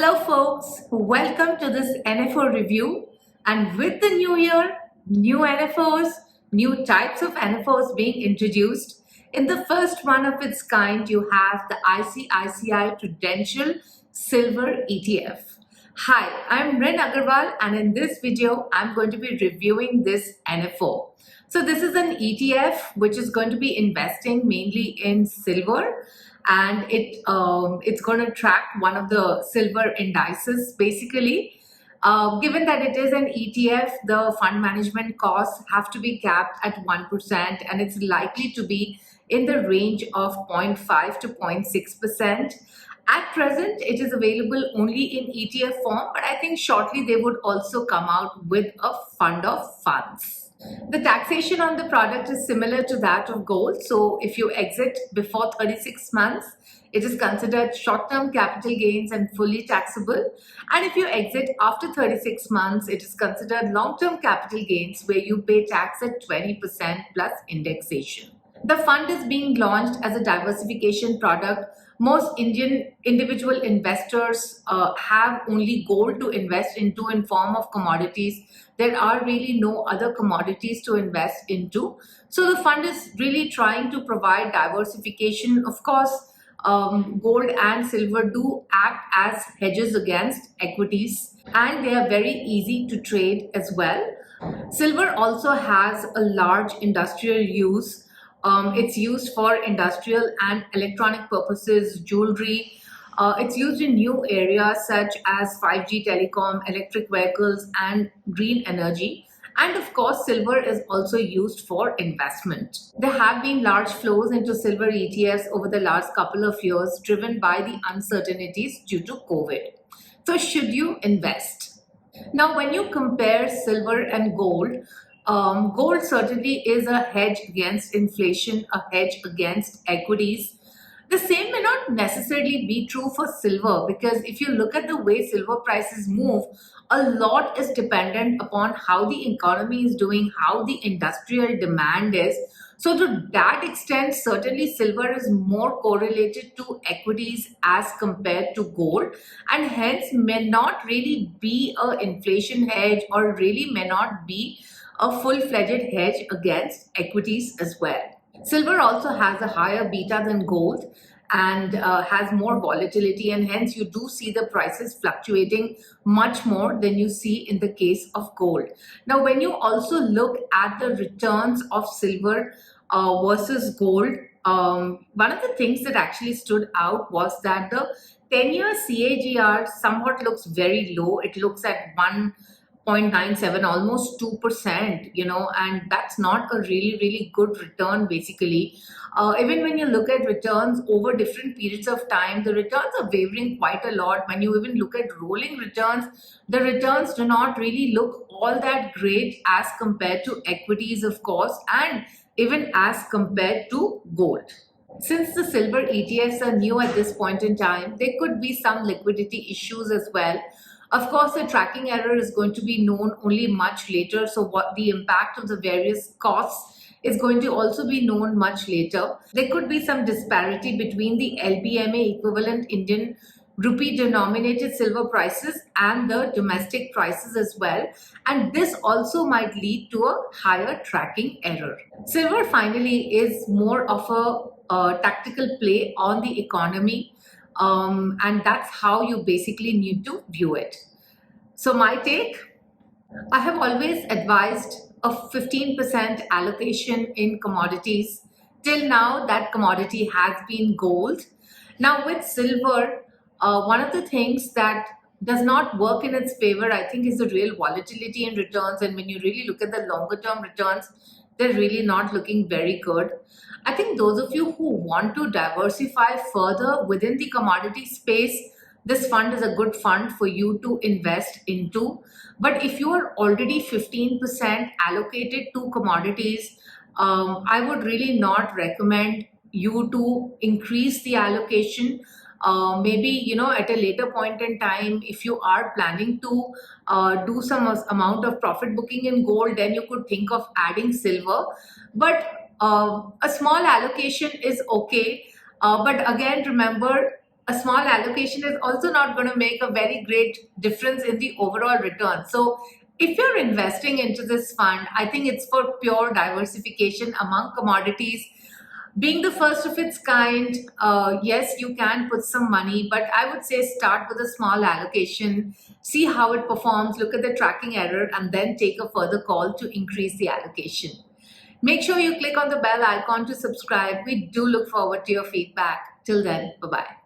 Hello folks, welcome to this NFO review, and with the new year, new NFOs, new types of NFOs being introduced. In the first one of its kind, you have the ICICI Prudential Silver ETF. Hi, I'm Rin Agarwal, and in this video, I'm going to be reviewing this NFO. So this is an ETF which is going to be investing mainly in silver, and it's going to track one of the silver indices basically. Given that it is an ETF, the fund management costs have to be capped at 1%, and it's likely to be in the range of 0.5 to 0.6%. At present, it is available only in ETF form, but I think shortly they would also come out with a fund of funds. The taxation on the product is similar to that of gold. So if you exit before 36 months, it is considered short-term capital gains and fully taxable. And if you exit after 36 months, it is considered long-term capital gains where you pay tax at 20% plus indexation. The fund is being launched as a diversification product. Most Indian individual investors have only gold to invest into in form of commodities. There are really no other commodities to invest into. So the fund is really trying to provide diversification. Of course, gold and silver do act as hedges against equities, and they are very easy to trade as well. Silver also has a large industrial use. It's used for industrial and electronic purposes, jewelry. It's used in new areas such as 5G telecom, electric vehicles, and green energy. And of course, silver is also used for investment. There have been large flows into silver ETFs over the last couple of years, driven by the uncertainties due to COVID. So should you invest? Now, when you compare silver and gold, gold certainly is a hedge against inflation, a hedge against equities. The same may not necessarily be true for silver, because if you look at the way silver prices move, a lot is dependent upon how the economy is doing, how the industrial demand is. So to that extent, certainly silver is more correlated to equities as compared to gold, and hence may not really be an inflation hedge, or really may not be a full-fledged hedge against equities as well. Silver also has a higher beta than gold and has more volatility, and hence you do see the prices fluctuating much more than you see in the case of gold. Now, when you also look at the returns of silver versus gold, one of the things that actually stood out was that the 10-year CAGR somewhat looks very low. It looks at 1.97, almost 2%, and that's not a really good return basically. Even when you look at returns over different periods of time, the returns are wavering quite a lot. When you even look at rolling returns, the returns do not really look all that great as compared to equities, of course, and even as compared to gold. Since the silver ETFs are new at this point in time, there could be some liquidity issues as well. Of course, the tracking error is going to be known only much later. So what the impact of the various costs is going to also be known much later. There could be some disparity between the LBMA equivalent Indian rupee denominated silver prices and the domestic prices as well. And this also might lead to a higher tracking error. Silver finally is more of a tactical play on the economy. And that's how you basically need to view it. So my take, I have always advised a 15% allocation in commodities. Till now, that commodity has been gold. Now with silver, one of the things that does not work in its favor, I think, is the real volatility in returns. And when you really look at the longer term returns, they're really not looking very good. I think those of you who want to diversify further within the commodity space, this fund is a good fund for you to invest into. But if you are already 15% allocated to commodities, I would really not recommend you to increase the allocation. Maybe, at a later point in time, if you are planning to do some amount of profit booking in gold, then you could think of adding silver. But a small allocation is okay. But again, remember, a small allocation is also not going to make a very great difference in the overall return. So if you're investing into this fund, I think it's for pure diversification among commodities. Being the first of its kind, yes, you can put some money, but I would say start with a small allocation, see how it performs, look at the tracking error, and then take a further call to increase the allocation. Make sure you click on the bell icon to subscribe. We do look forward to your feedback. Till then, bye-bye.